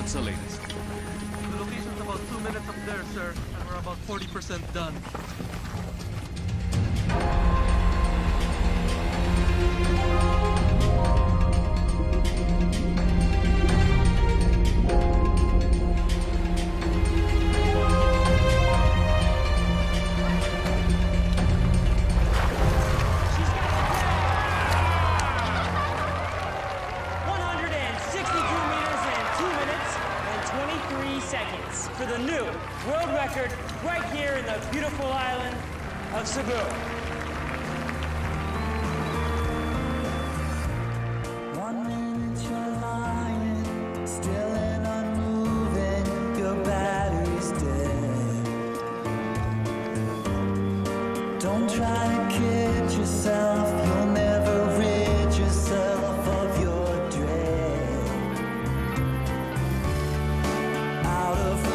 What's the latest? The location's about 2 minutes up there, sir, and we're about 40% done. For the new world record right here in the beautiful island of Cebu. 1 minute you're lying, still and unmoving, your battery's dead. Don't try to kid yourself, you'll never rid yourself of your dread. Out of the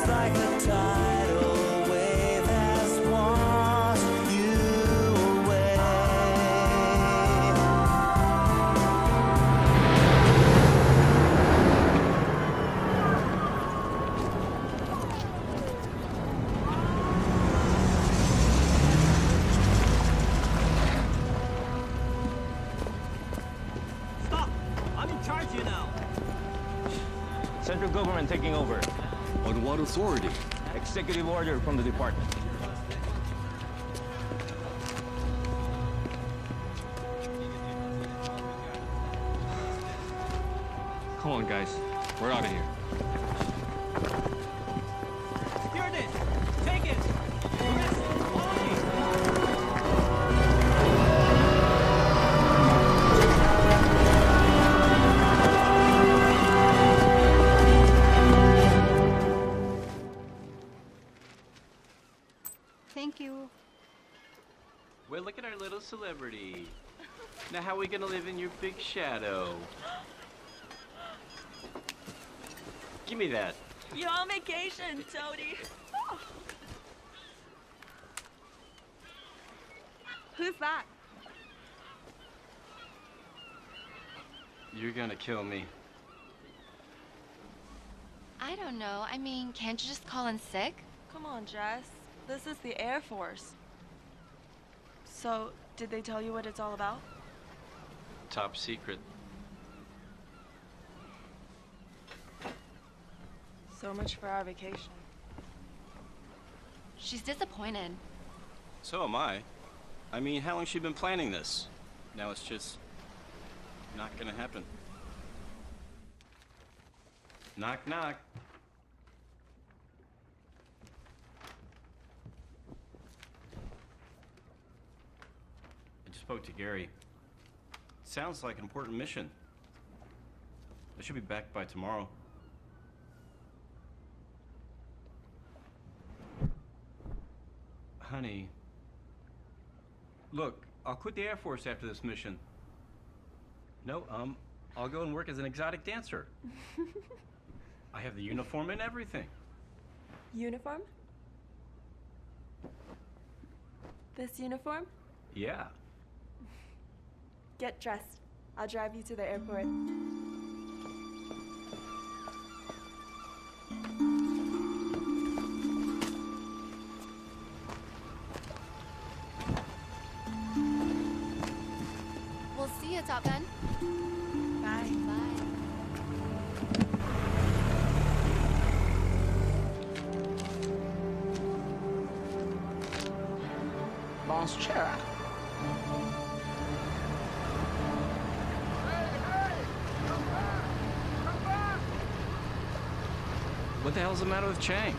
like a tidal wave has washed you away. Stop! I'm in charge here now. Central government taking over. On what authority? Executive order from the department. Come on, guys. We're out of here. Here it is. Take it. Thank you. Well, look at our little celebrity. Now, how are we gonna live in your big shadow? Give me that. You're on vacation, Toadie. Who's that? You're gonna kill me. I don't know. I mean, can't you just call in sick? Come on, Jess. This is the Air Force. So, did they tell you what it's all about? Top secret. So much for our vacation. She's disappointed. So am I. I mean, how long has she been planning this? Now it's just not gonna happen. Knock, knock. I just spoke to Gary. Sounds like an important mission. I should be back by tomorrow. Honey, look, I'll quit the Air Force after this mission. No, I'll go and work as an exotic dancer. I have the uniform and everything. Uniform? This uniform? Yeah. Get dressed. I'll drive you to the airport. We'll see you, Top Gun. Bye. Bye. Bonchera. What the hell's the matter with Chang?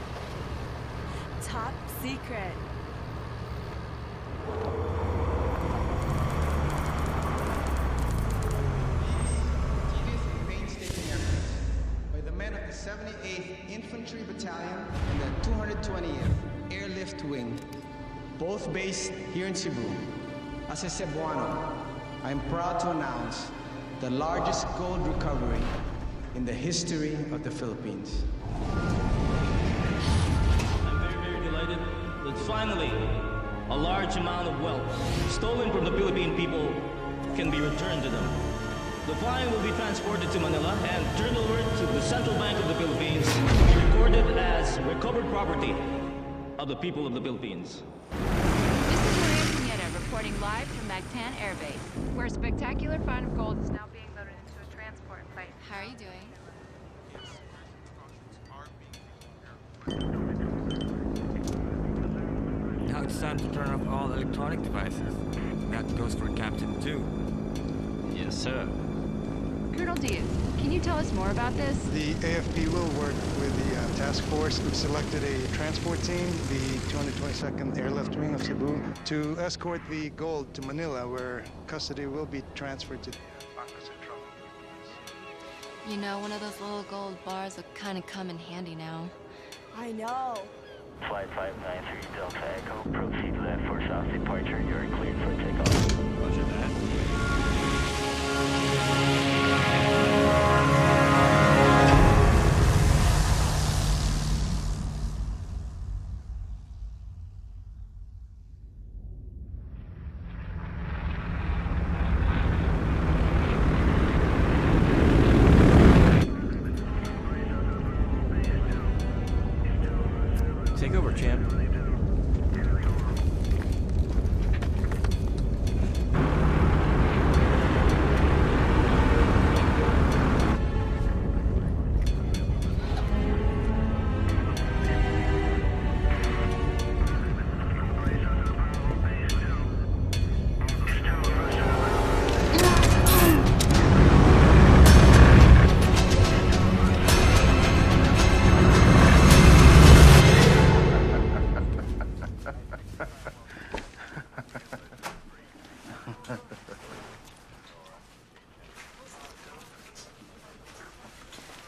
Top secret. By the men of the 78th Infantry Battalion and the 220th Airlift Wing, both based here in Cebu. As a Cebuano, I am proud to announce the largest gold recovery in the history of the Philippines. I'm very, very delighted that finally a large amount of wealth stolen from the Philippine people can be returned to them. The fine will be transported to Manila and turned over to the Central Bank of the Philippines to be recorded as recovered property of the people of the Philippines. This is Maria Pineda reporting live from Mactan Air Base, where a spectacular find of gold is now being loaded into a transport plane. How are you doing? Now it's time to turn off all electronic devices. That goes for Captain too. Yes, sir. Colonel Diaz, can you tell us more about this? The AFP will work with the task force. We've selected a transport team, the 222nd Airlift Wing of Cebu, to escort the gold to Manila, where custody will be transferred to the Bangko Central. You know, one of those little gold bars will kind of come in handy now. I know. Flight 593 Delta Echo, proceed left for south departure. You're cleared for takeoff. Roger that. Take over, champ.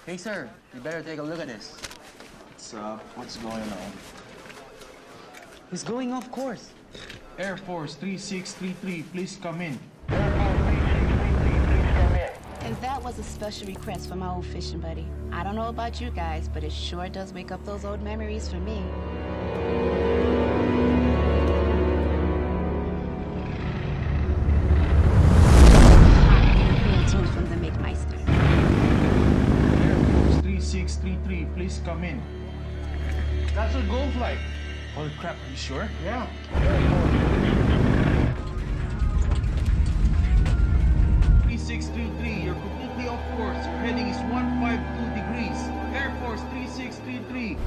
Hey, sir, you better take a look at this. What's up? What's going on? He's going off course. Air Force 3633, please come in. And that was a special request from my old fishing buddy. I don't know about you guys, but it sure does wake up those old memories for me. From the McMeister. Air Force 3633, please come in. That's a gold flight. Holy crap, are you sure? Yeah. 3633, you're completely off course. Your heading is 152 degrees. Air Force 3633.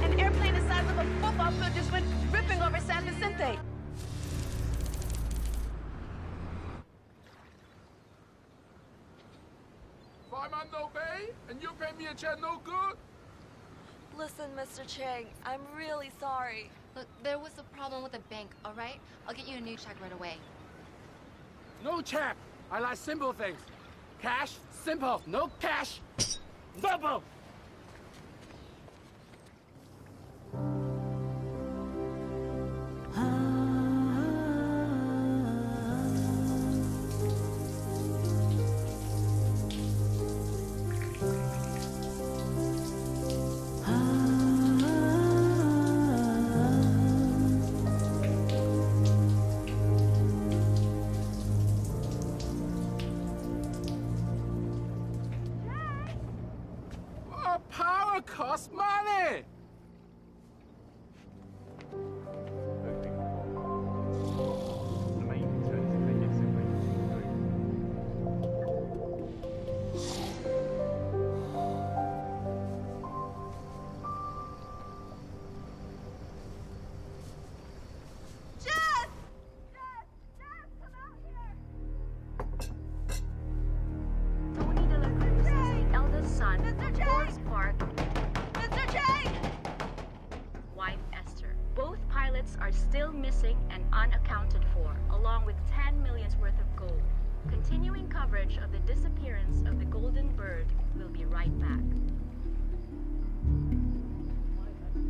An airplane the size of a football field just went ripping over San Vicente. If I'm on no pay and you pay me a check no good? Listen, Mr. Chang, I'm really sorry. Look, there was a problem with the bank, all right? I'll get you a new check right away. No check. I like simple things. Cash, simple. No cash, double. Power costs money. Are still missing and unaccounted for, along with 10 million's worth of gold. Continuing coverage of the disappearance of the Golden Bird will be right back.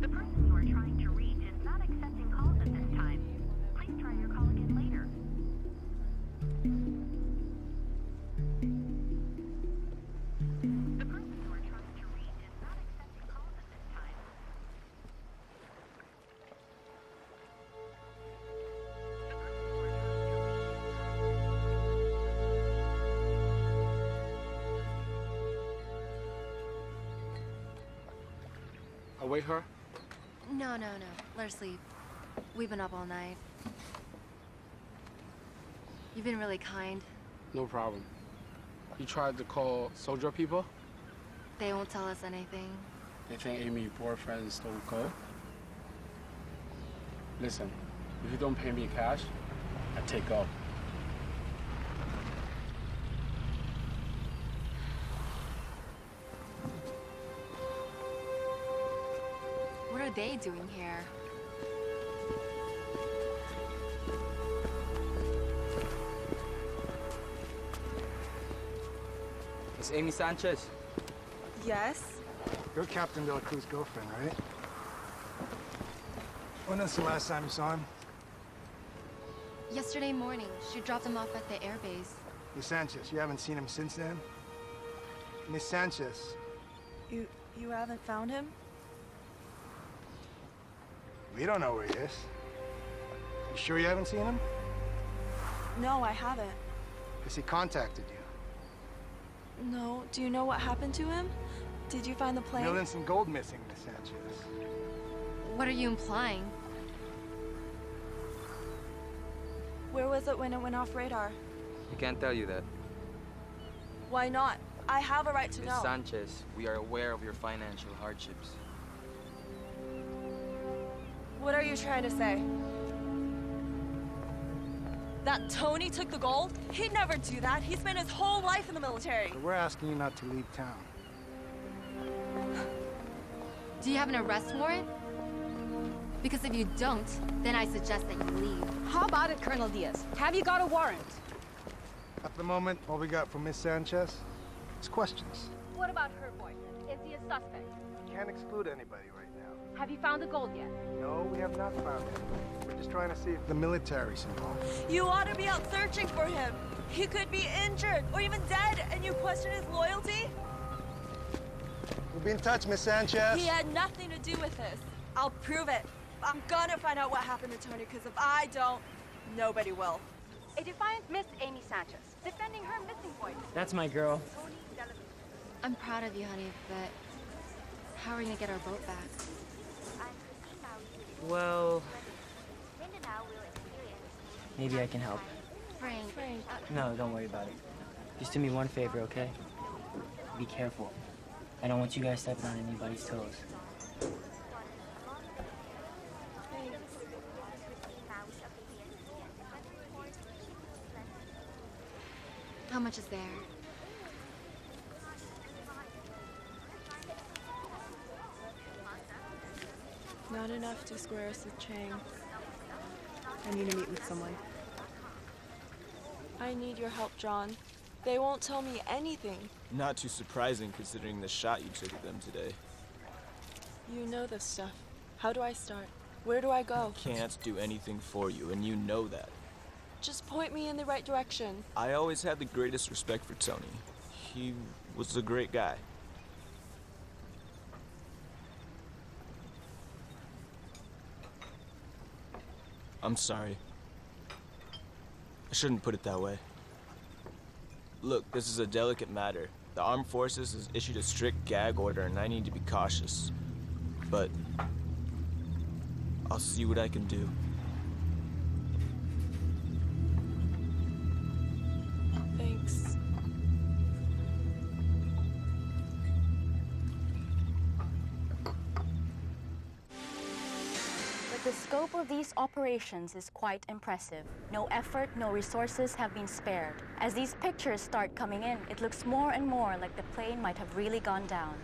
The person you are trying to reach is not accepting calls at this time. Please try your call again later. wake her? No. Let her sleep. We've been up all night. You've been really kind. No problem. You tried to call soldier people? They won't tell us anything. They think Amy's boyfriend stole gold? Listen, if you don't pay me cash, I take off. What are they doing here? It's Amy Sanchez. Yes? You're Captain De La Cruz's girlfriend, right? When was the last time you saw him? Yesterday morning, she dropped him off at the airbase. Miss Sanchez, you haven't seen him since then? Miss Sanchez. You haven't found him? We don't know where he is. You sure you haven't seen him? No, I haven't. Has he contacted you? No. Do you know what happened to him? Did you find the plane? Millions in gold missing, Miss Sanchez. What are you implying? Where was it when it went off radar? We can't tell you that. Why not? I have a right to Miss know. Sanchez, we are aware of your financial hardships. What are you trying to say? That Tony took the gold? He'd never do that. He spent his whole life in the military. But we're asking you not to leave town. Do you have an arrest warrant? Because if you don't, then I suggest that you leave. How about it, Colonel Diaz? Have you got a warrant? At the moment, all we got from Miss Sanchez is questions. What about her boyfriend? Is he a suspect? Can't exclude anybody right now. Have you found the gold yet? No, we have not found him. We're just trying to see if the military's involved. You ought to be out searching for him. He could be injured or even dead, and you question his loyalty? We'll be in touch, Miss Sanchez. He had nothing to do with this. I'll prove it. I'm gonna find out what happened to Tony, because if I don't, nobody will. A defiant Miss Amy Sanchez, defending her missing boyfriend. That's my girl. I'm proud of you, honey, but how are we gonna get our boat back? Well, maybe I can help. Frank. No, don't worry about it. Just do me one favor, okay? Be careful. I don't want you guys stepping on anybody's toes. How much is there? Not enough to square us with Chang. I need to meet with someone. I need your help, John. They won't tell me anything. Not too surprising considering the shot you took at them today. You know this stuff. How do I start? Where do I go? Can't do anything for you, and you know that. Just point me in the right direction. I always had the greatest respect for Tony. He was a great guy. I'm sorry. I shouldn't put it that way. Look, this is a delicate matter. The Armed Forces has issued a strict gag order and I need to be cautious. But I'll see what I can do. Thanks. But the scope of these operations is quite impressive. No effort, no resources have been spared. As these pictures start coming in, it looks more and more like the plane might have really gone down.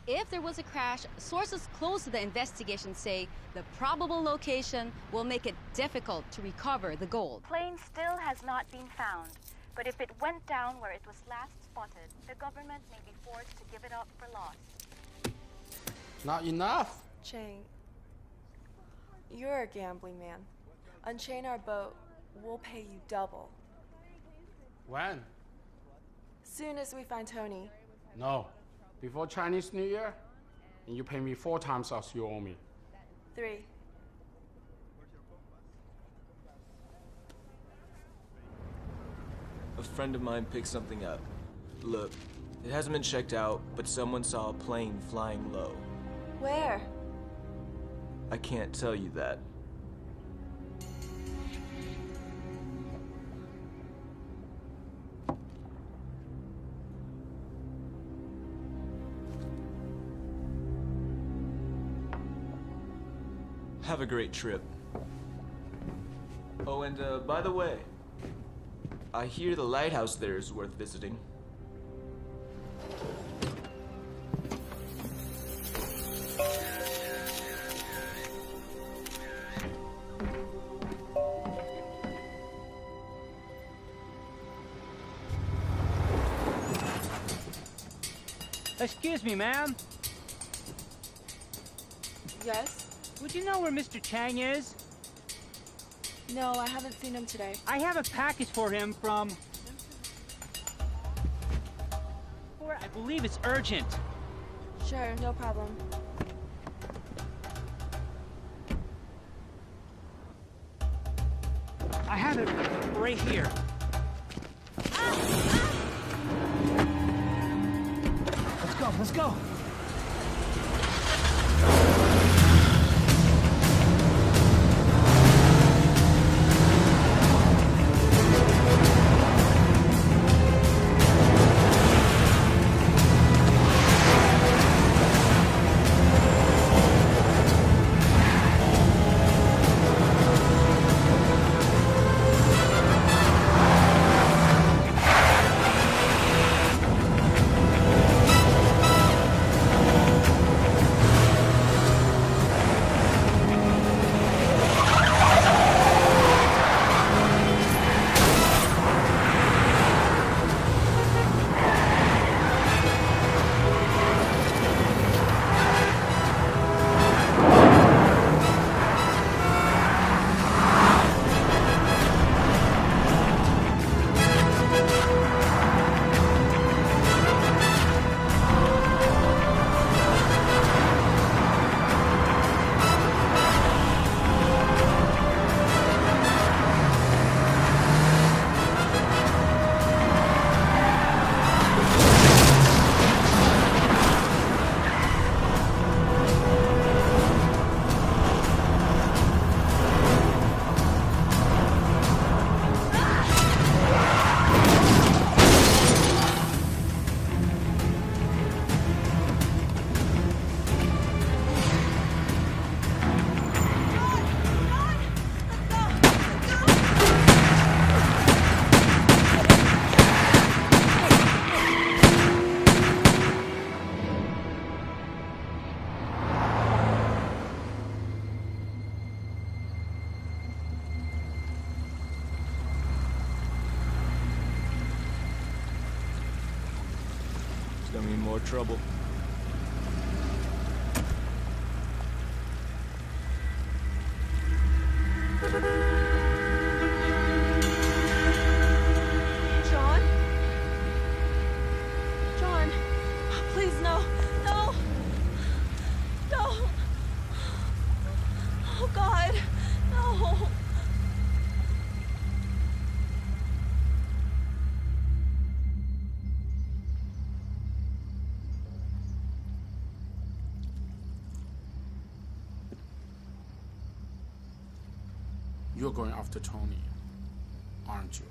If there was a crash, sources close to the investigation say the probable location will make it difficult to recover the gold. Plane still has not been found, but if it went down where it was last spotted, the government may be forced to give it up for lost. Not enough. Chang, you're a gambling man. Unchain our boat, we'll pay you double. When? Soon as we find Tony. No. Before Chinese New Year, and you pay me 4 times as you owe me. 3. A friend of mine picked something up. Look, it hasn't been checked out, but someone saw a plane flying low. Where? I can't tell you that. Have a great trip. Oh, and by the way, I hear the lighthouse there is worth visiting. Excuse me, ma'am. Yes? Would you know where Mr. Chang is? No, I haven't seen him today. I have a package for him from... I believe it's urgent. Sure, no problem. I have it right here. Let's go, let's go. Gonna be more trouble. John? John, please, no. No! No! Oh, God. No! You're going after Tony, aren't you?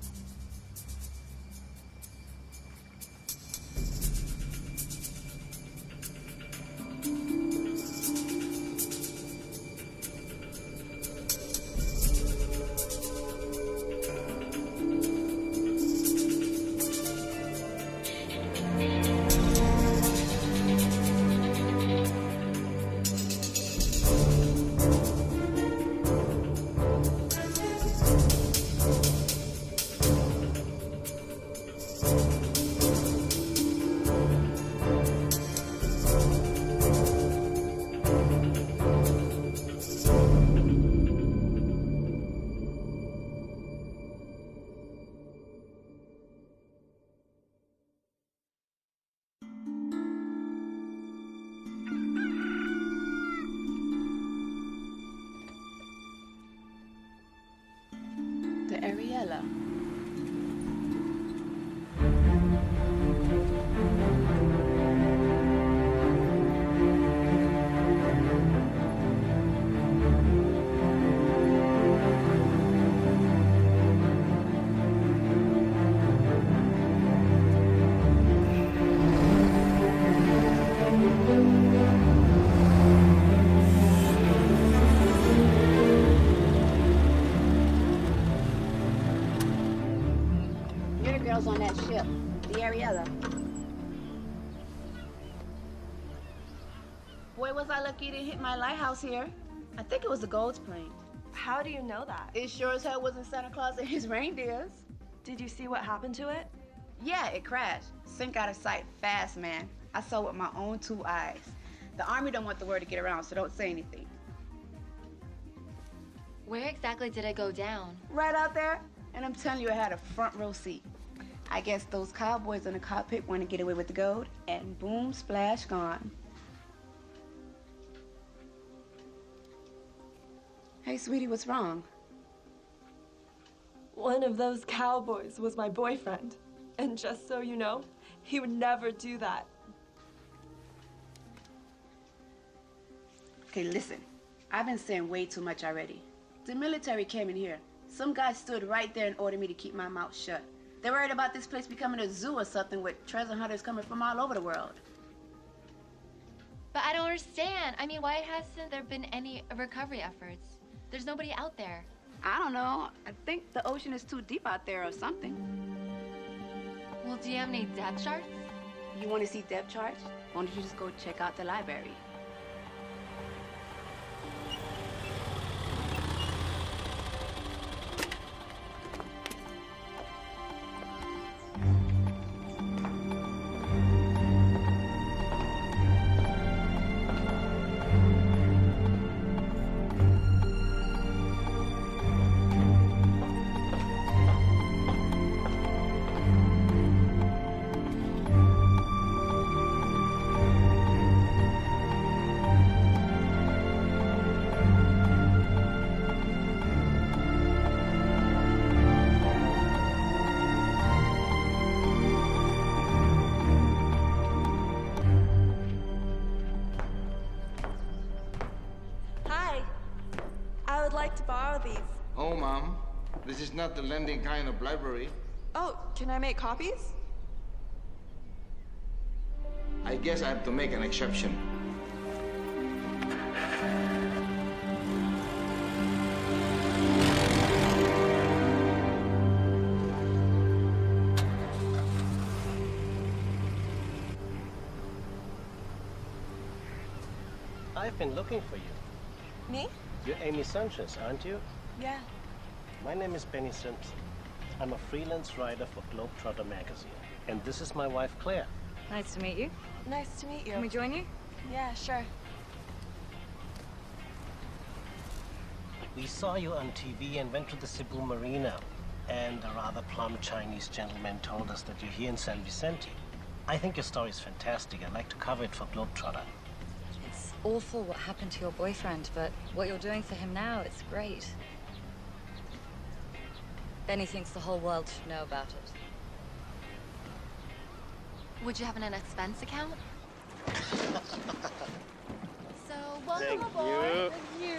The Ariella. their girls on that ship, the Ariella. Boy, was I lucky to hit my lighthouse here. I think it was the Gold's plane. How do you know that? It sure as hell wasn't Santa Claus and his reindeers. Did you see what happened to it? Yeah, it crashed. Sink out of sight fast, man. I saw it with my own 2 eyes. The Army don't want the word to get around, so don't say anything. Where exactly did it go down? Right out there, and I'm telling you, I had a front row seat. I guess those cowboys in the cockpit want to get away with the gold, and boom, splash, gone. Hey, sweetie, what's wrong? One of those cowboys was my boyfriend. And just so you know, he would never do that. Okay, listen. I've been saying way too much already. The military came in here. Some guy stood right there and ordered me to keep my mouth shut. They're worried about this place becoming a zoo or something with treasure hunters coming from all over the world. But I don't understand. I mean, why hasn't there been any recovery efforts? There's nobody out there. I don't know. I think the ocean is too deep out there or something. Well, do you have any depth charts? You want to see depth charts? Why don't you just go check out the library? Oh, Mom. This is not the lending kind of library. Oh, can I make copies? I guess I have to make an exception. I've been looking for you. Me? You're Amy Sanchez, aren't you? Yeah. My name is Benny Simpson. I'm a freelance writer for Globetrotter magazine. And this is my wife, Claire. Nice to meet you. Nice to meet you. Can we join you? Yeah, sure. We saw you on TV and went to the Cebu Marina. And a rather plump Chinese gentleman told us that you're here in San Vicente. I think your story is fantastic. I'd like to cover it for Globetrotter. It's awful what happened to your boyfriend, but what you're doing for him now, it's great. Benny thinks the whole world should know about it. Would you have an expense account? So, welcome Thank aboard. you. Thank you.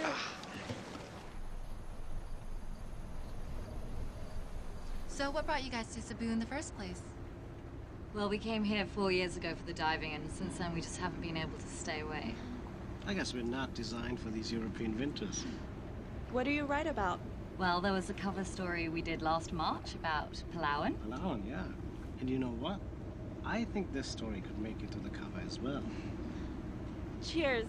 So, what brought you guys to Cebu in the first place? Well, we came here 4 years ago for the diving, and since then we just haven't been able to stay away. I guess we're not designed for these European winters. What do you write about? Well, there was a cover story we did last March about Palawan. Palawan, yeah. And you know what? I think this story could make it to the cover as well. Cheers.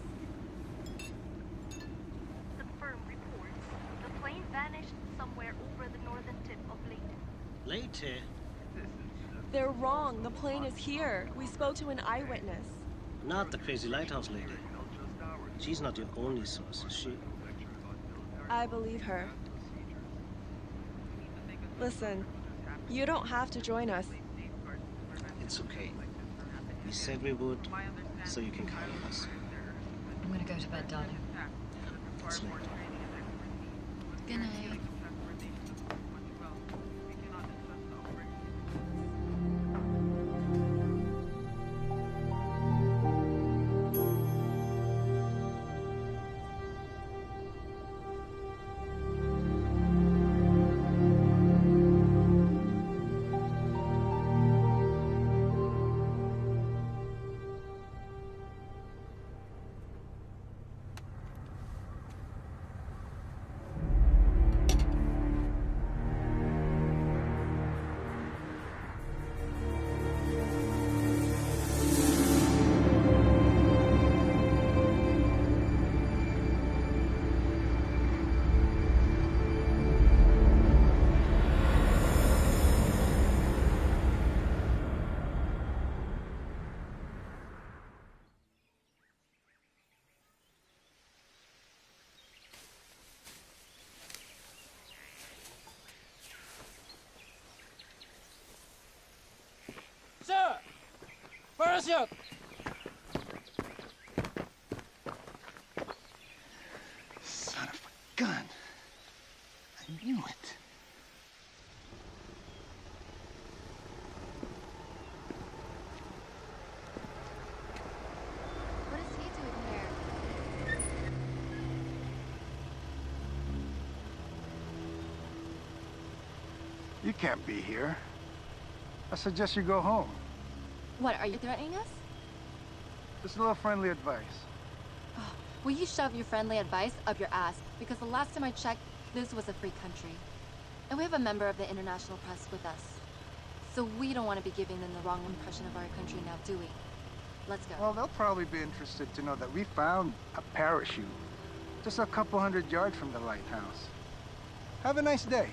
The firm reports the plane vanished somewhere over the northern tip of Leyte. Leyte? They're wrong. The plane is here. We spoke to an eyewitness. Not the crazy lighthouse lady. She's not your only source, is she? I believe her. Listen, you don't have to join us. It's okay. We said we would, so you can count on us. I'm gonna go to bed, darling. Sleep. Good night. parachute! Son of a gun. I knew it. What is he doing here? You can't be here. I suggest you go home. What, are you threatening us? Just a little friendly advice. Will you shove your friendly advice up your ass? Because the last time I checked, this was a free country. And we have a member of the international press with us. So we don't want to be giving them the wrong impression of our country now, do we? Let's go. Well, they'll probably be interested to know that we found a parachute just a couple 100 yards from the lighthouse. Have a nice day.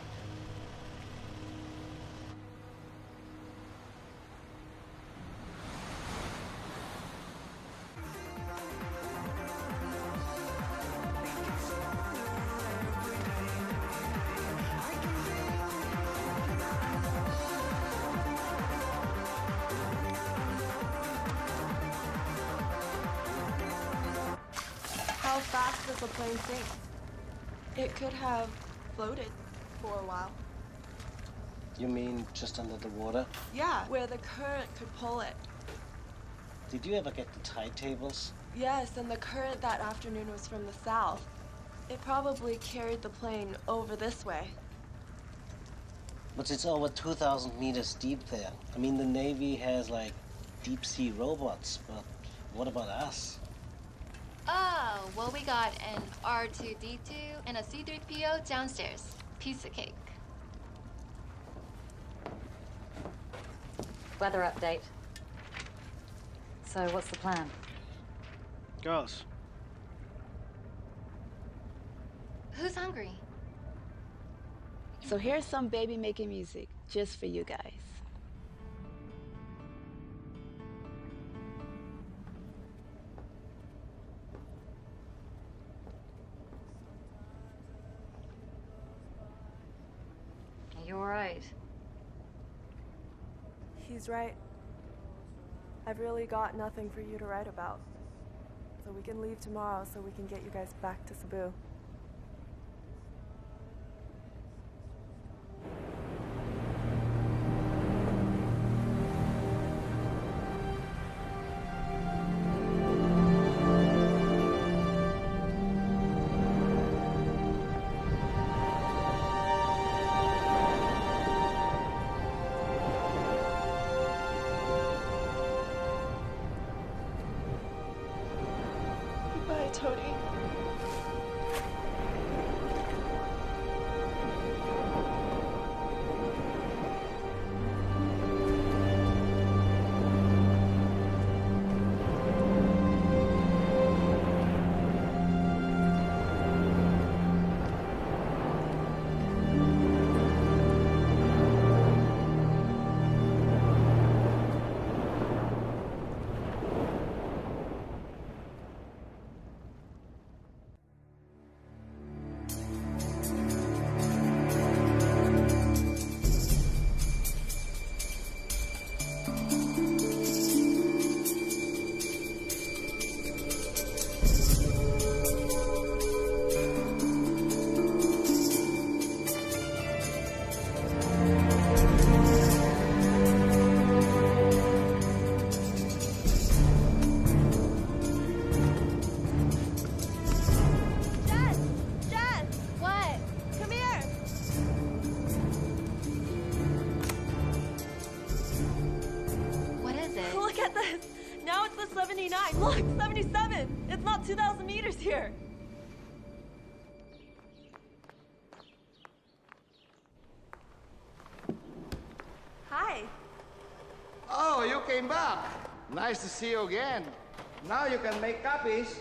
How fast does the plane sink? It could have floated for a while. You mean just under the water? Yeah, where the current could pull it. Did you ever get the tide tables? Yes, and the current that afternoon was from the south. It probably carried the plane over this way. But it's over 2,000 meters deep there. I mean, the Navy has, like, deep-sea robots, but what about us? Oh, well, we got an R2-D2 and a C-3PO downstairs. Piece of cake. Weather update. So, what's the plan? Girls. Who's hungry? So here's some baby making music just for you guys. Are you all right? He's right. I've really got nothing for you to write about. So we can leave tomorrow so we can get you guys back to Cebu. Bye, Tony. Now it's the 79. Look, 77. It's not 2,000 meters here. Hi. Oh, you came back. Nice to see you again. Now you can make copies.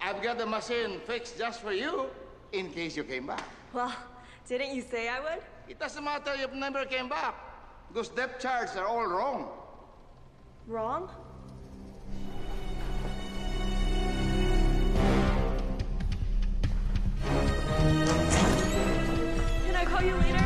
I've got the machine fixed just for you in case you came back. Well, didn't you say I would? It doesn't matter if you never came back because depth charts are all wrong. Wrong? Can I call you later?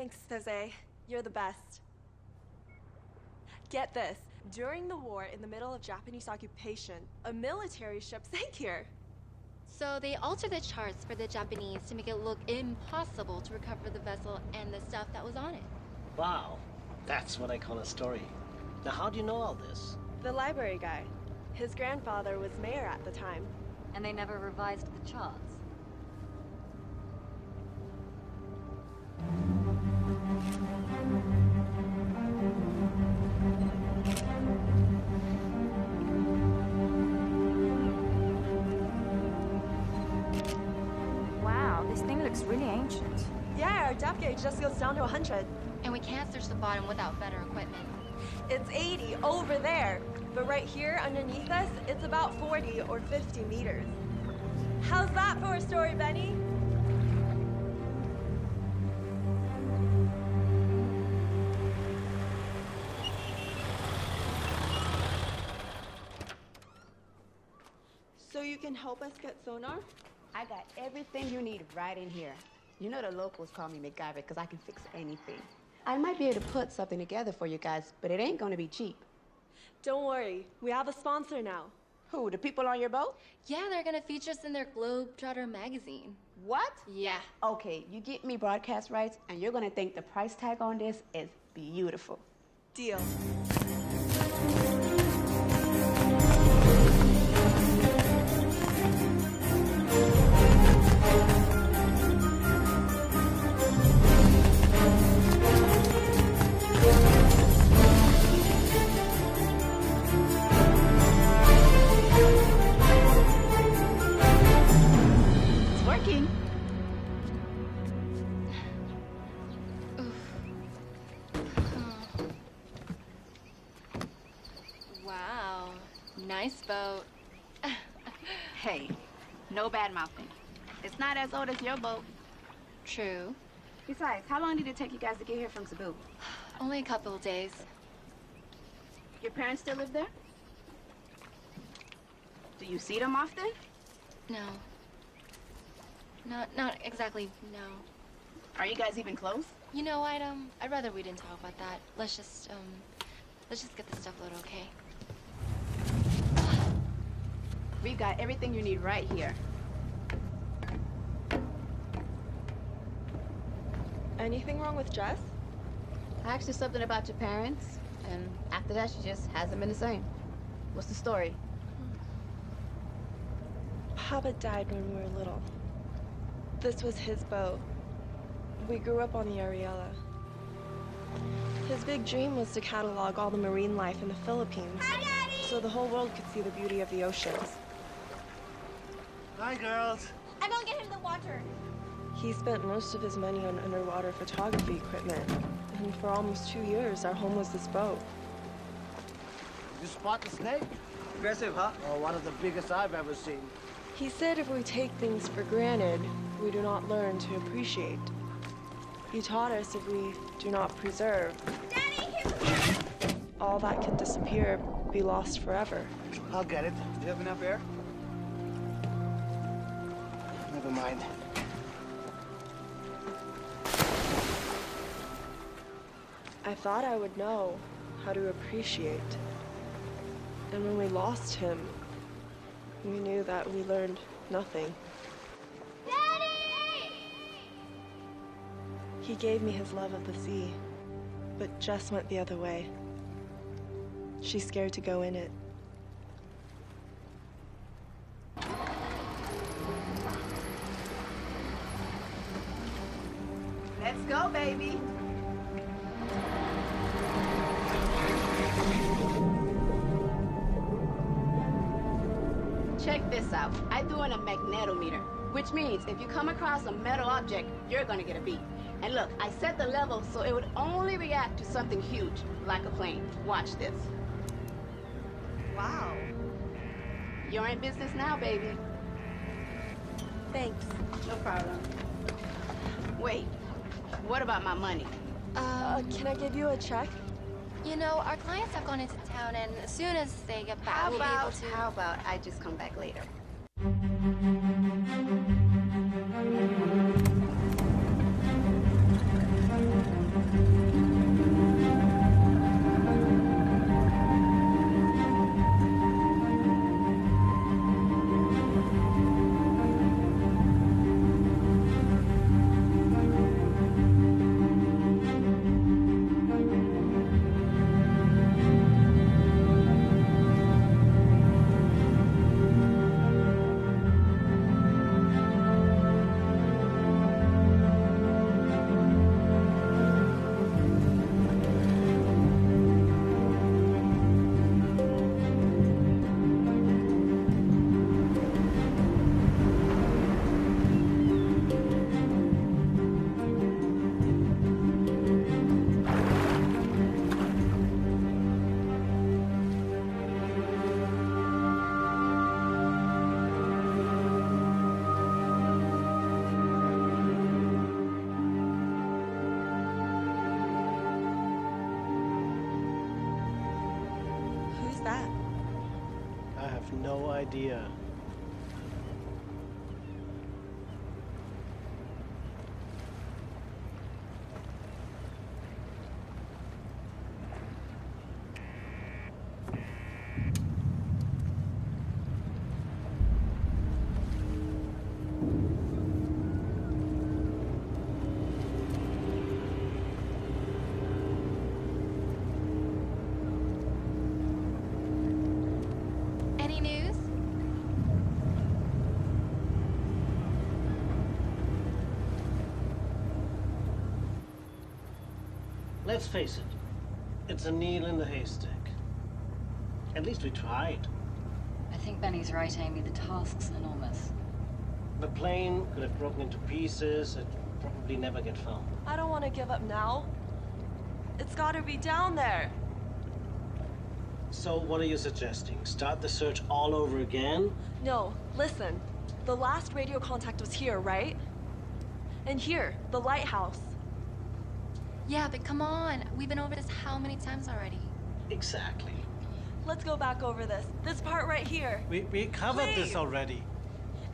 Thanks, Jose. You're the best. Get this. During the war, in the middle of Japanese occupation, a military ship sank here. So they altered the charts for the Japanese to make it look impossible to recover the vessel and the stuff that was on it. Wow, that's what I call a story. Now, how do you know all this? The library guy. His grandfather was mayor at the time. And they never revised the charts. Wow, this thing looks really ancient. Yeah, our depth gauge just goes down to 100. And we can't search the bottom without better equipment. It's 80 over there. But right here underneath us, it's about 40 or 50 meters. How's that for a story, Benny? So you can help us get sonar? I got everything you need right in here. You know the locals call me MacGyver because I can fix anything. I might be able to put something together for you guys, but it ain't gonna be cheap. Don't worry, we have a sponsor now. Who, the people on your boat? Yeah, they're gonna feature us in their Globetrotter magazine. What? Yeah. Okay, you get me broadcast rights, and you're gonna think the price tag on this is beautiful. Deal. Wow, nice boat. Hey, no bad mouthing. It's not as old as your boat. True. Besides, how long did it take you guys to get here from Cebu? Only a couple of days. Your parents still live there? Do you see them often? No. Not exactly, no. Are you guys even close? You know, I'd rather we didn't talk about that. Let's just get the stuff loaded, okay? We've got everything you need right here. Anything wrong with Jess? I asked her something about your parents, and after that, she just hasn't been the same. What's the story? Papa died when we were little. This was his boat. We grew up on the Ariella. His big dream was to catalog all the marine life in the Philippines, so the whole world could see the beauty of the oceans. Hi, girls. I'm gonna get him the water. He spent most of his money on underwater photography equipment, and for almost 2 years, our home was this boat. Did you spot the snake? Aggressive, huh? Oh, one of the biggest I've ever seen. He said if we take things for granted, we do not learn to appreciate. He taught us if we do not preserve, all that can disappear, be lost forever. I'll get it. Do you have enough air? Never mind. I thought I would know how to appreciate. And when we lost him, we knew that we learned nothing. Daddy! He gave me his love of the sea, but Jess went the other way. She's scared to go in it. Let's go, baby. Check this out. I threw in a magnetometer, which means if you come across a metal object, you're gonna get a beep. And look, I set the level so it would only react to something huge, like a plane. Watch this. Wow. You're in business now, baby. Thanks. No problem. Wait, what about my money? Can I give you a check? You know, our clients have gone into town, and as soon as they get back, we'll be able to... How about I just come back later? no idea. Any news? Let's face it, it's a needle in the haystack. At least we tried. I think Benny's right, Amy. The task's enormous. The plane could have broken into pieces. It'd probably never get found. I don't want to give up now. It's gotta be down there. So what are you suggesting? Start the search all over again? No, listen. The last radio contact was here, right? And here, the lighthouse. Yeah, but come on. We've been over this how many times already? Exactly. Let's go back over this. This part right here. We covered Please. this already.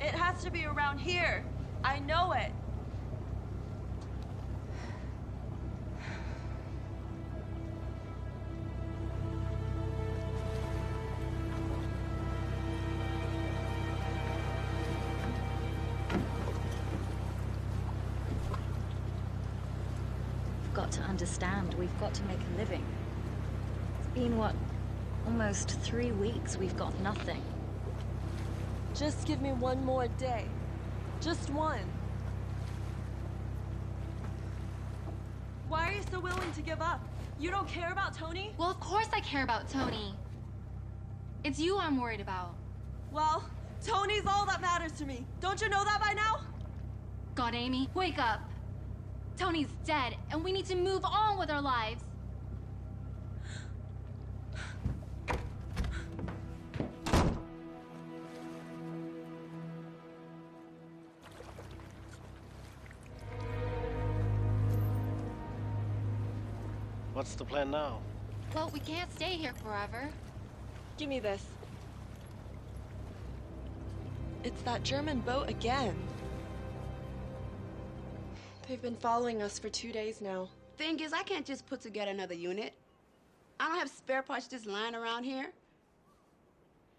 It has to be around here. I know it. We've got to understand. We've got to make a living. It's been, what, almost 3 weeks we've got nothing. Just give me one more day. Just one. Why are you so willing to give up? You don't care about Tony? Well, of course I care about Tony. It's you I'm worried about. Well, Tony's all that matters to me. Don't you know that by now? God, Amy, wake up. Tony's dead, and we need to move on with our lives. What's the plan now? Well, we can't stay here forever. Give me this. It's that German boat again. They've been following us for 2 days now. Thing is, I can't just put together another unit. I don't have spare parts just lying around here.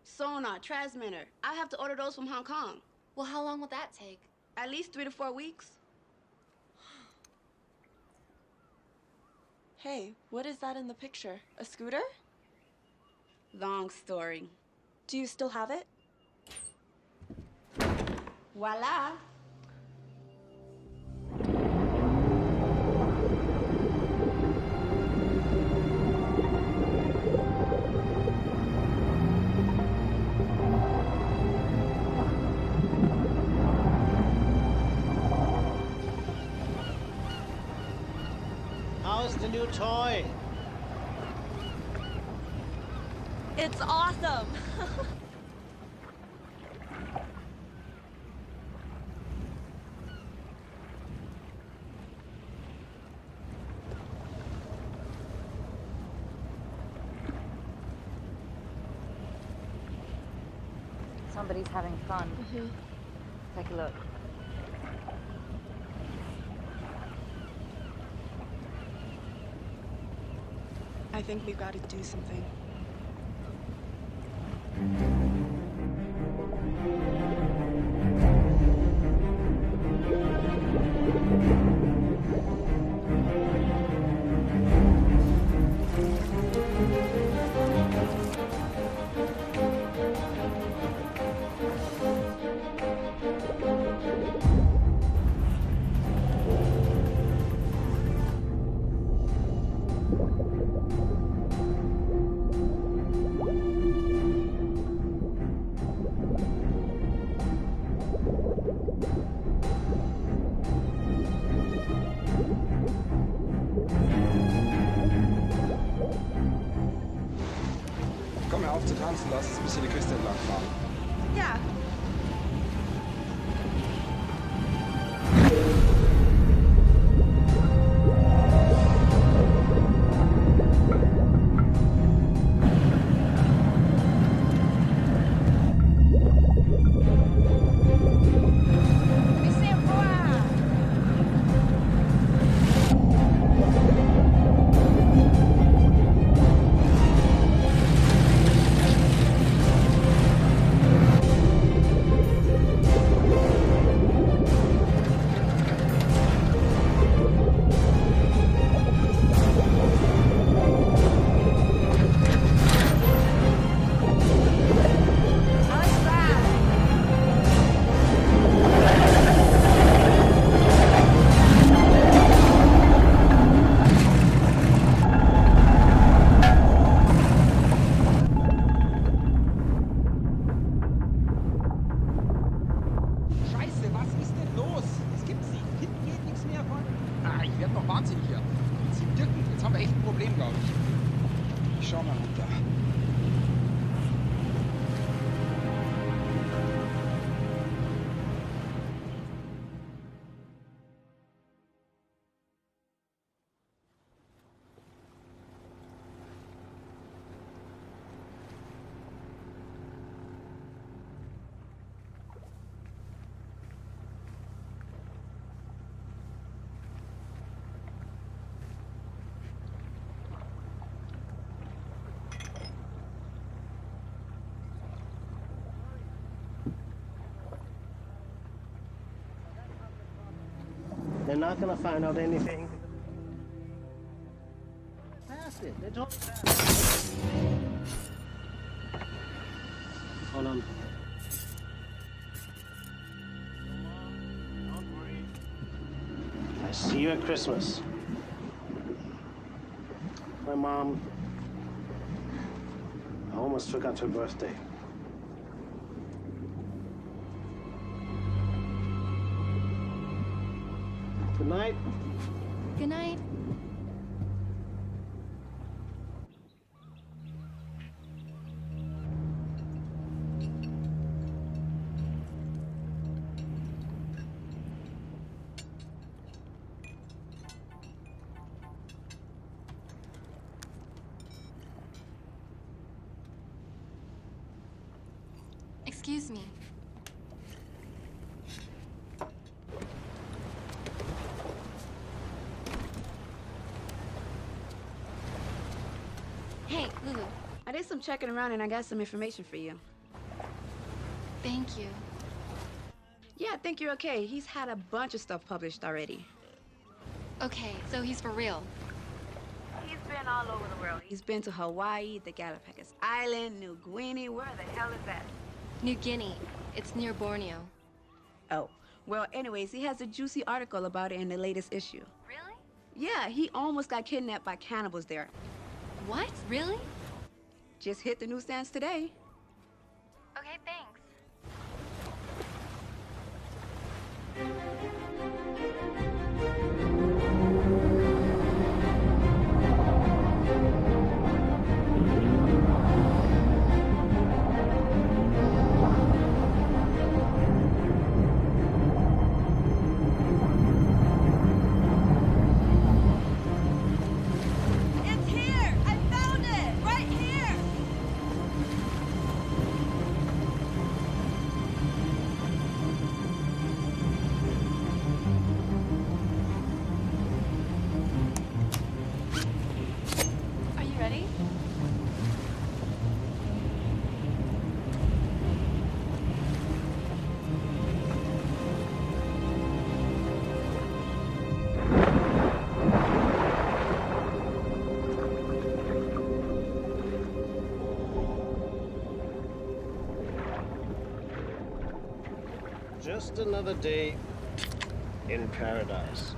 Sonar, transmitter. I have to order those from Hong Kong. Well, how long will that take? At least 3 to 4 weeks. Hey, what is that in the picture? A scooter? Long story. Do you still have it? Voila. How's the new toy? It's awesome! Somebody's having fun. Take a look. I think we've got to do something. Komm, hör auf zu tanzen, lass uns ein bisschen die Küste entlang fahren. Ja. Schau mal runter. They're not gonna find out anything. Pass it. They told me pass it. Hold on. Don't worry. I see you at Christmas. My mom, I almost forgot her birthday. Good night. Good night. Excuse me. Hey, Lulu. I did some checking around and I got some information for you. Thank you. Yeah, I think you're okay. He's had a bunch of stuff published already. Okay, so he's for real. He's been all over the world. He's been to Hawaii, the Galapagos Island, New Guinea. Where the hell is that? New Guinea. It's near Borneo. Oh, well, anyways, he has a juicy article about it in the latest issue. Really? Yeah, he almost got kidnapped by cannibals there. What? Really? Just hit the newsstands today. Okay, thanks. Just another day in paradise.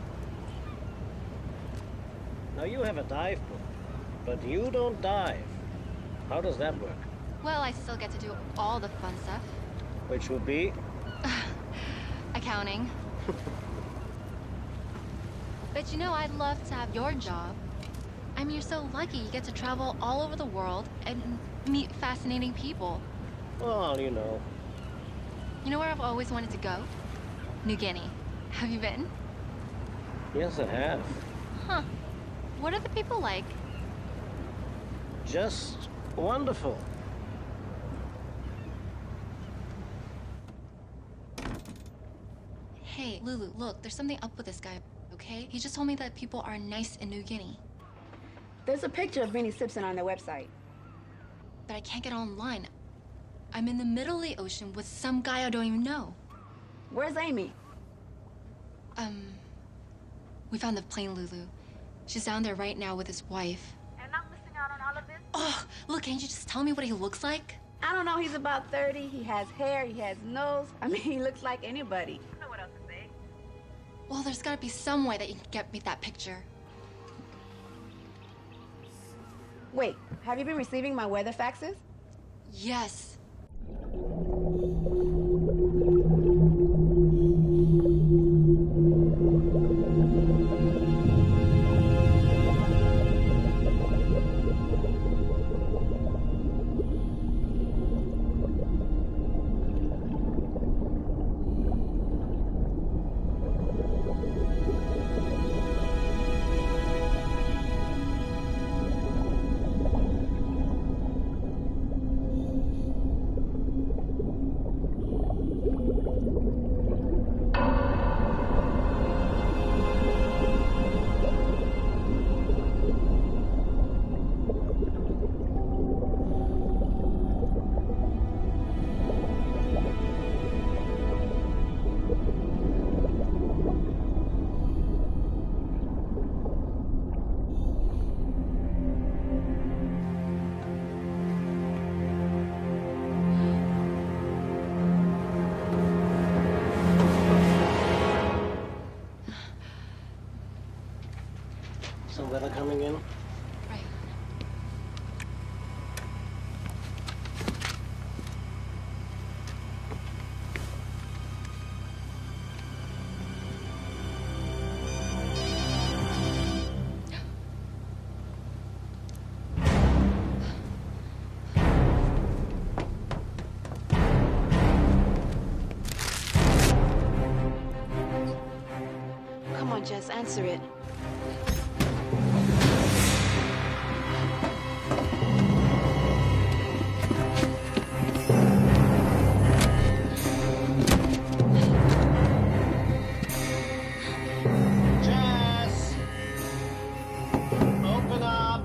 Now you have a dive book, but you don't dive. How does that work? Well, I still get to do all the fun stuff. Which would be? Accounting. But you know, I'd love to have your job. I mean, you're so lucky you get to travel all over the world and meet fascinating people. Well, you know. You know where I've always wanted to go? New Guinea. Have you been? Yes, I have. Huh. What are the people like? Just wonderful. Hey, Lulu, look, there's something up with this guy, okay? He just told me that people are nice in New Guinea. There's a picture of Vinnie Simpson on their website. But I can't get online. I'm in the middle of the ocean with some guy I don't even know. Where's Amy? We found the plane, Lulu. She's down there right now with his wife. And I'm missing out on all of this? Oh, look, can't you just tell me what he looks like? I don't know, he's about 30, he has hair, he has nose. I mean, he looks like anybody. I don't know what else to say. Well, there's gotta be some way that you can get me that picture. Wait, have you been receiving my weather faxes? Yes. Yes, answer it. Jess! Open up!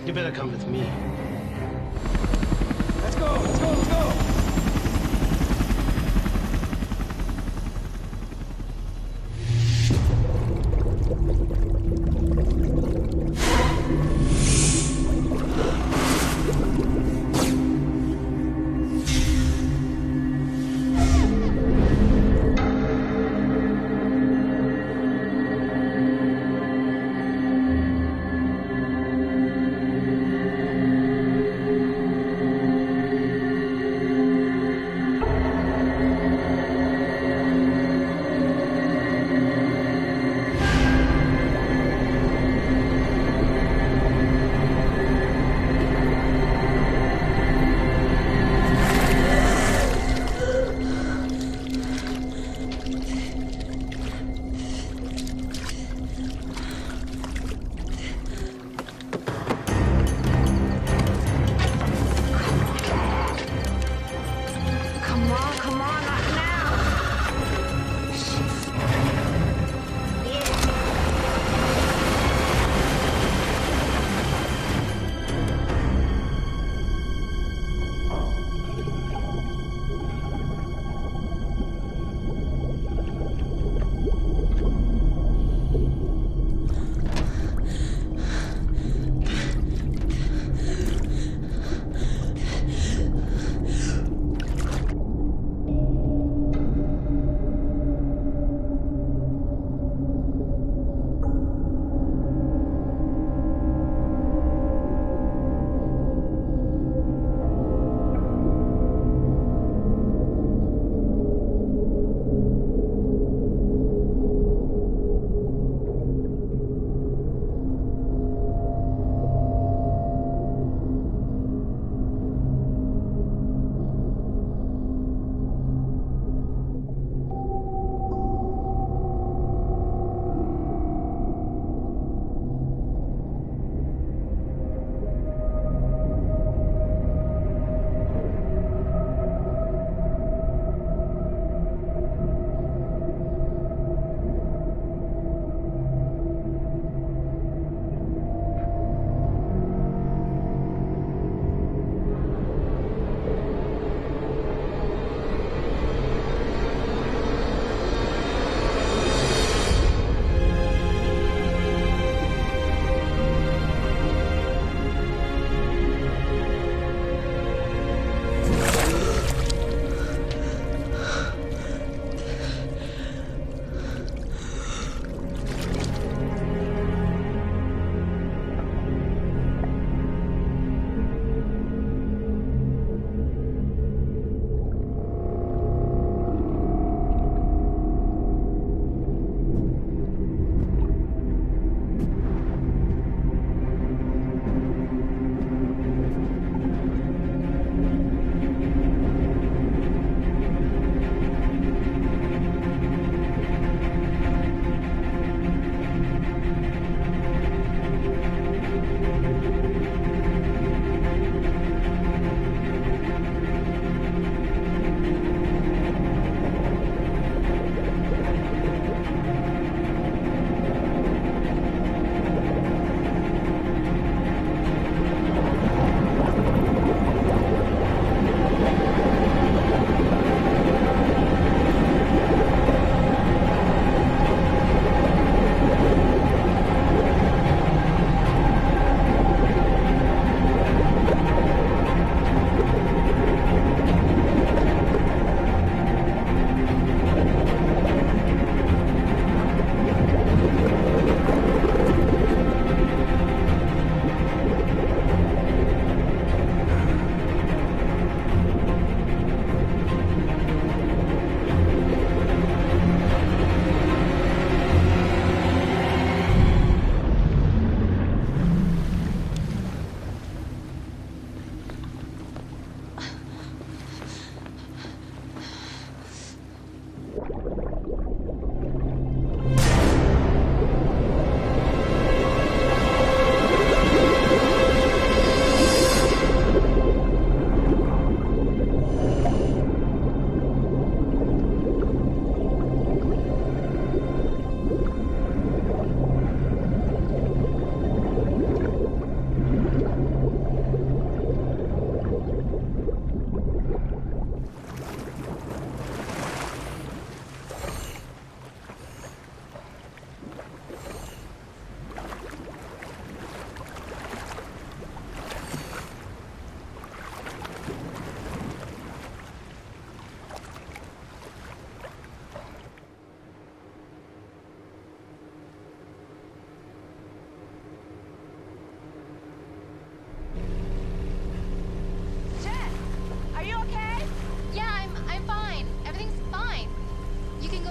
You better come with me. Let's go, let's go, let's go!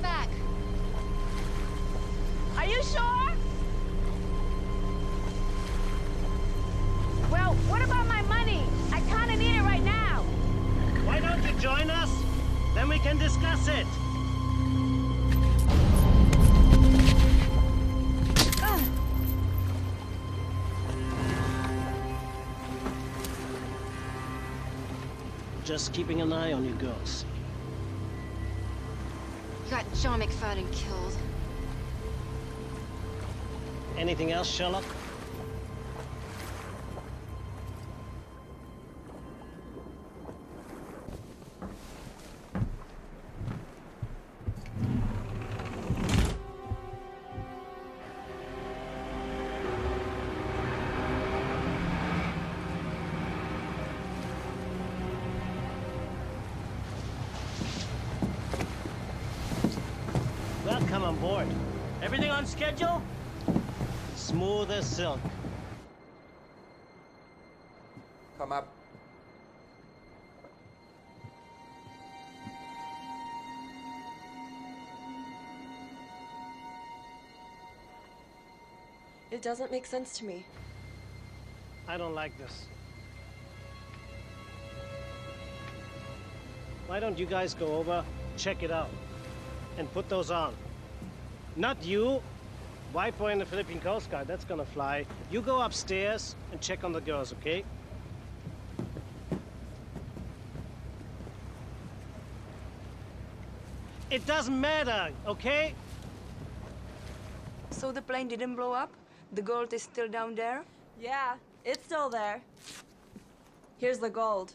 back. Are you sure? Well, what about my money? I kind of need it right now. Why don't you join us? Then we can discuss it. Just keeping an eye on you girls. You got John McFadden killed. Anything else, Sherlock? Welcome on board. Everything on schedule? Smooth as silk. Come up. It doesn't make sense to me. I don't like this. Why don't you guys go over, check it out, and put those on? Not you. White boy in the Philippine Coast Guard, that's gonna fly. You go upstairs and check on the girls, okay? It doesn't matter, okay? So the plane didn't blow up? The gold is still down there? Yeah, it's still there. Here's the gold.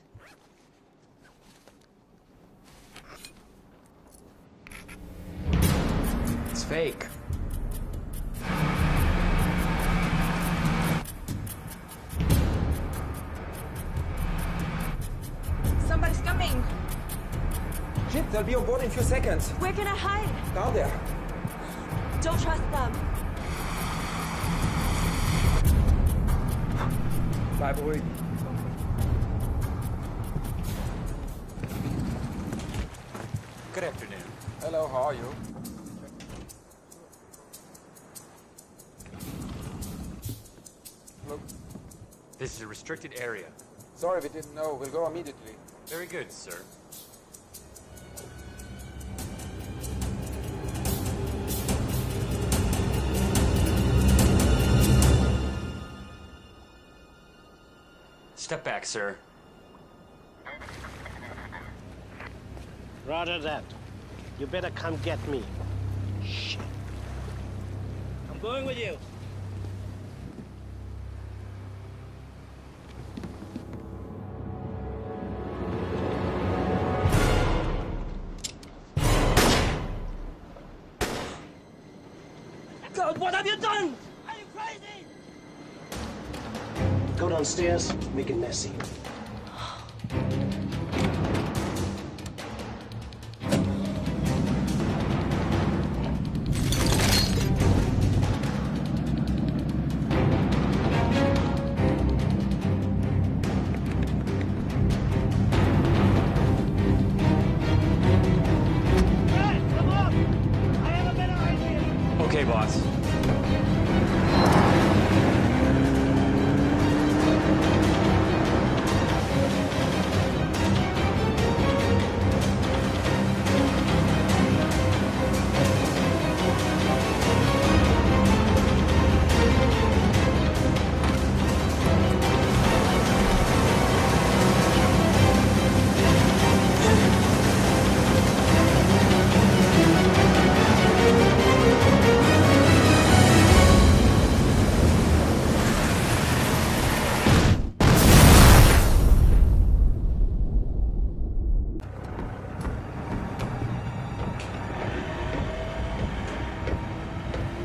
It's fake. Somebody's coming! Shit, they'll be on board in a few seconds. Where can I hide? Down there. Don't trust them. Bleib ruhig. Good afternoon. Hello, how are you? Look. This is a restricted area. Sorry, we didn't know. We'll go immediately. Very good, sir. Step back, sir. Roger that. You better come get me. Shit. I'm going with you. God, what have you done? Are you crazy? Go downstairs, make it messy. Okay, boss.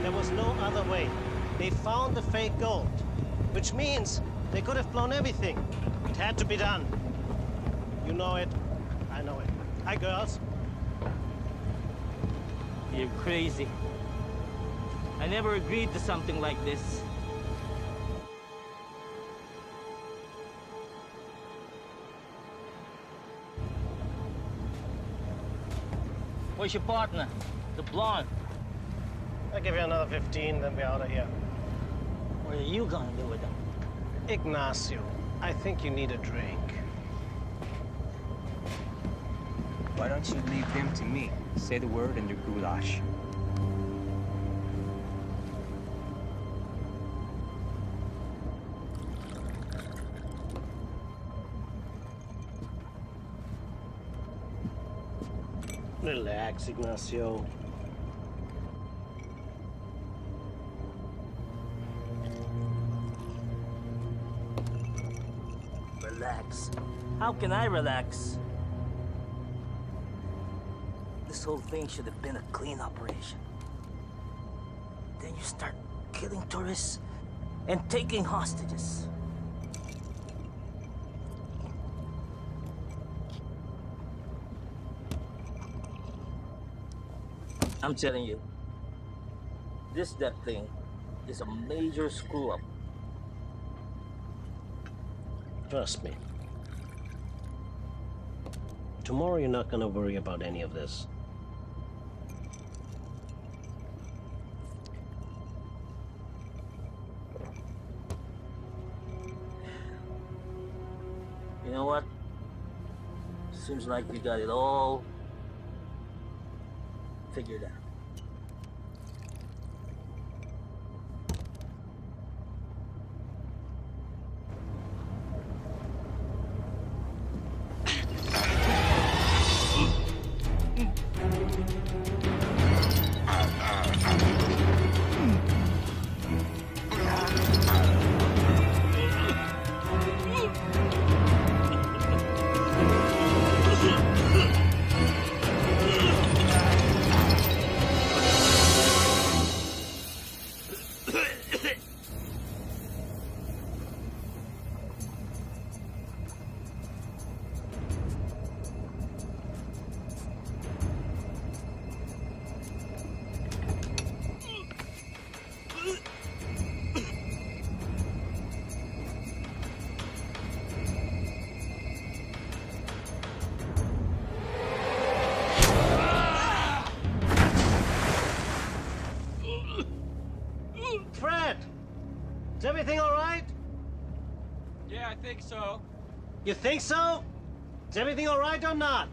There was no other way. They found the fake gold, which means they could have blown everything. It had to be done. You know it. I know it. Hi, girls. You're crazy. I never agreed to something like this. Where's your partner? The blonde. I'll give you another 15, then we're out of here. What are you gonna do with them? Ignacio, I think you need a drink. Why don't you leave him to me? Say the word and your goulash. Relax, Ignacio. Relax. How can I relax? This whole thing should have been a clean operation. Then you start killing tourists and taking hostages. I'm telling you, this death thing is a major screw-up. Trust me. Tomorrow you're not gonna worry about any of this. You know what? Seems like you got it all figured out. Fred! Is everything all right? Yeah, I think so. You think so? Is everything all right or not?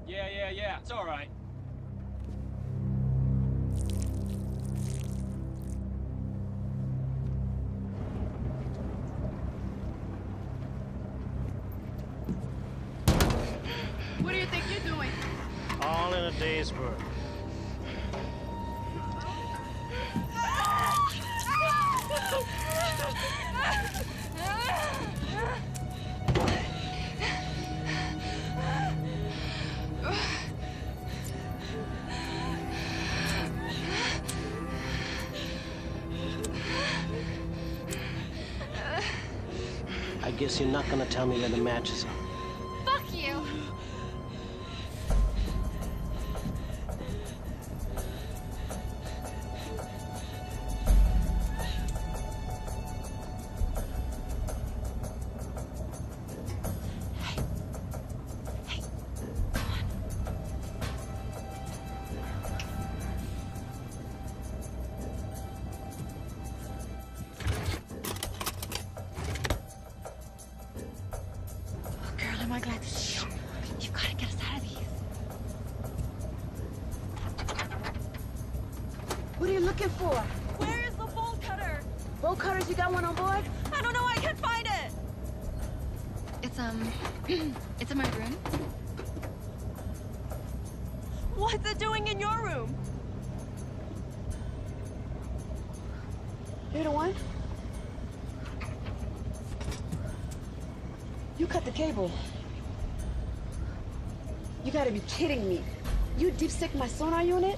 Yeah, it's all right. What do you think you're doing? All in a day's work. I guess you're not gonna tell me where the matches are. Fuck you! Girl, am I glad to see you. You've got to get us out of these. What are you looking for? Where is the bolt cutter? Bolt cutters, you got one on board? I don't know. I can't find it. It's, it's in my room. What's it doing in your room? You're the one? You cut the cable. You gotta be kidding me. You deep sick my sonar unit?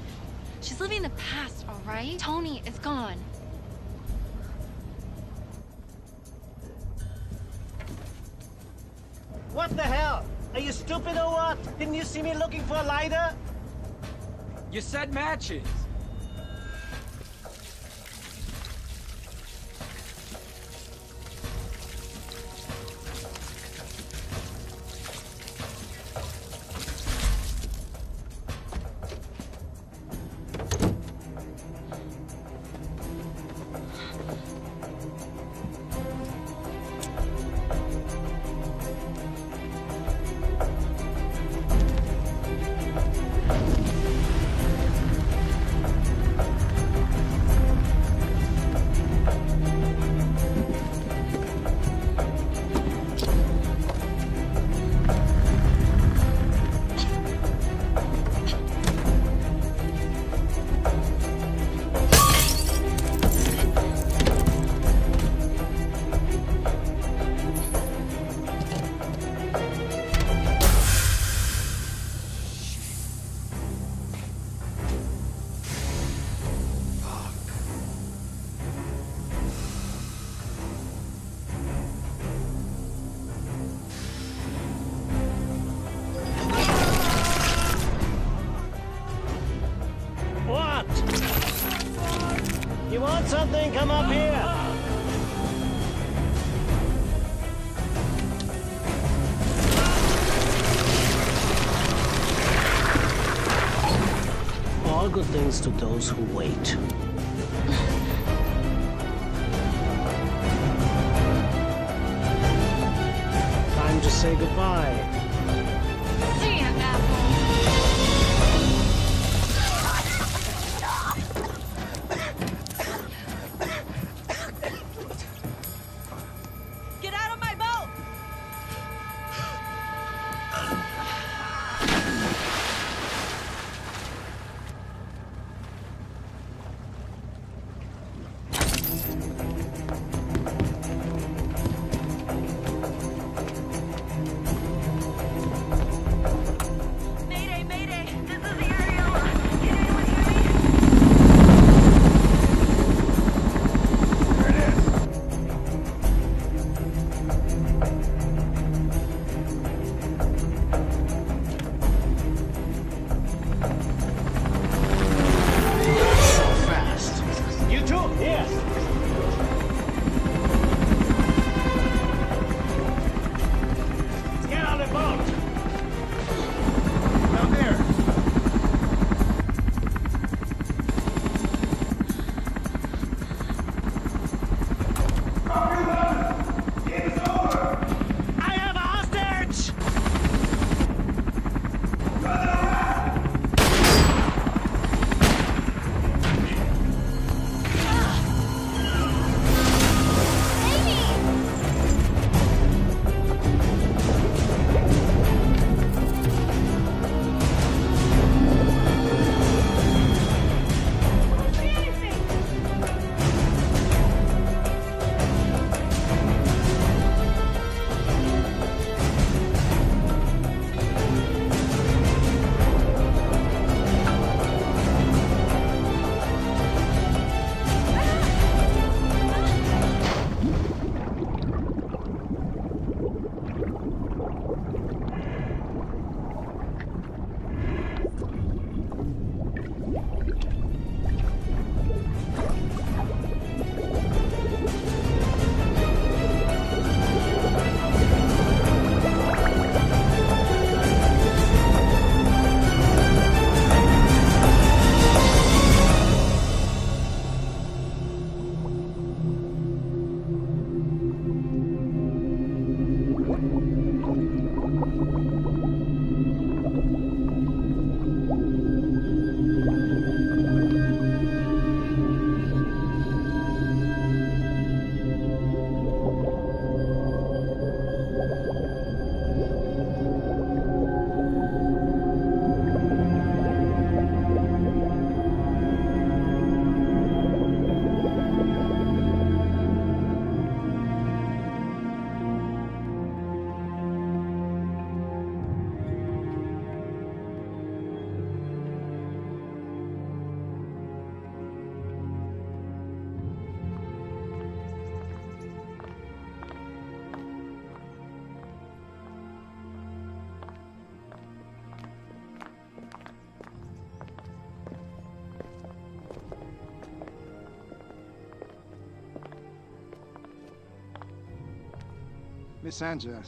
She's living in the past, all right? Tony is gone. What the hell? Are you stupid or what? Didn't you see me looking for a lighter? You said matches. want something? Come up here. All good things to those who wait. Time to say goodbye. See ya, apple. Get out of my boat! Mayday, mayday! This is the Ariola. Can anyone hear me? There it is. So fast. You too? Here. Get on the boat. Down there. I have a hostage! Miss Sanchez.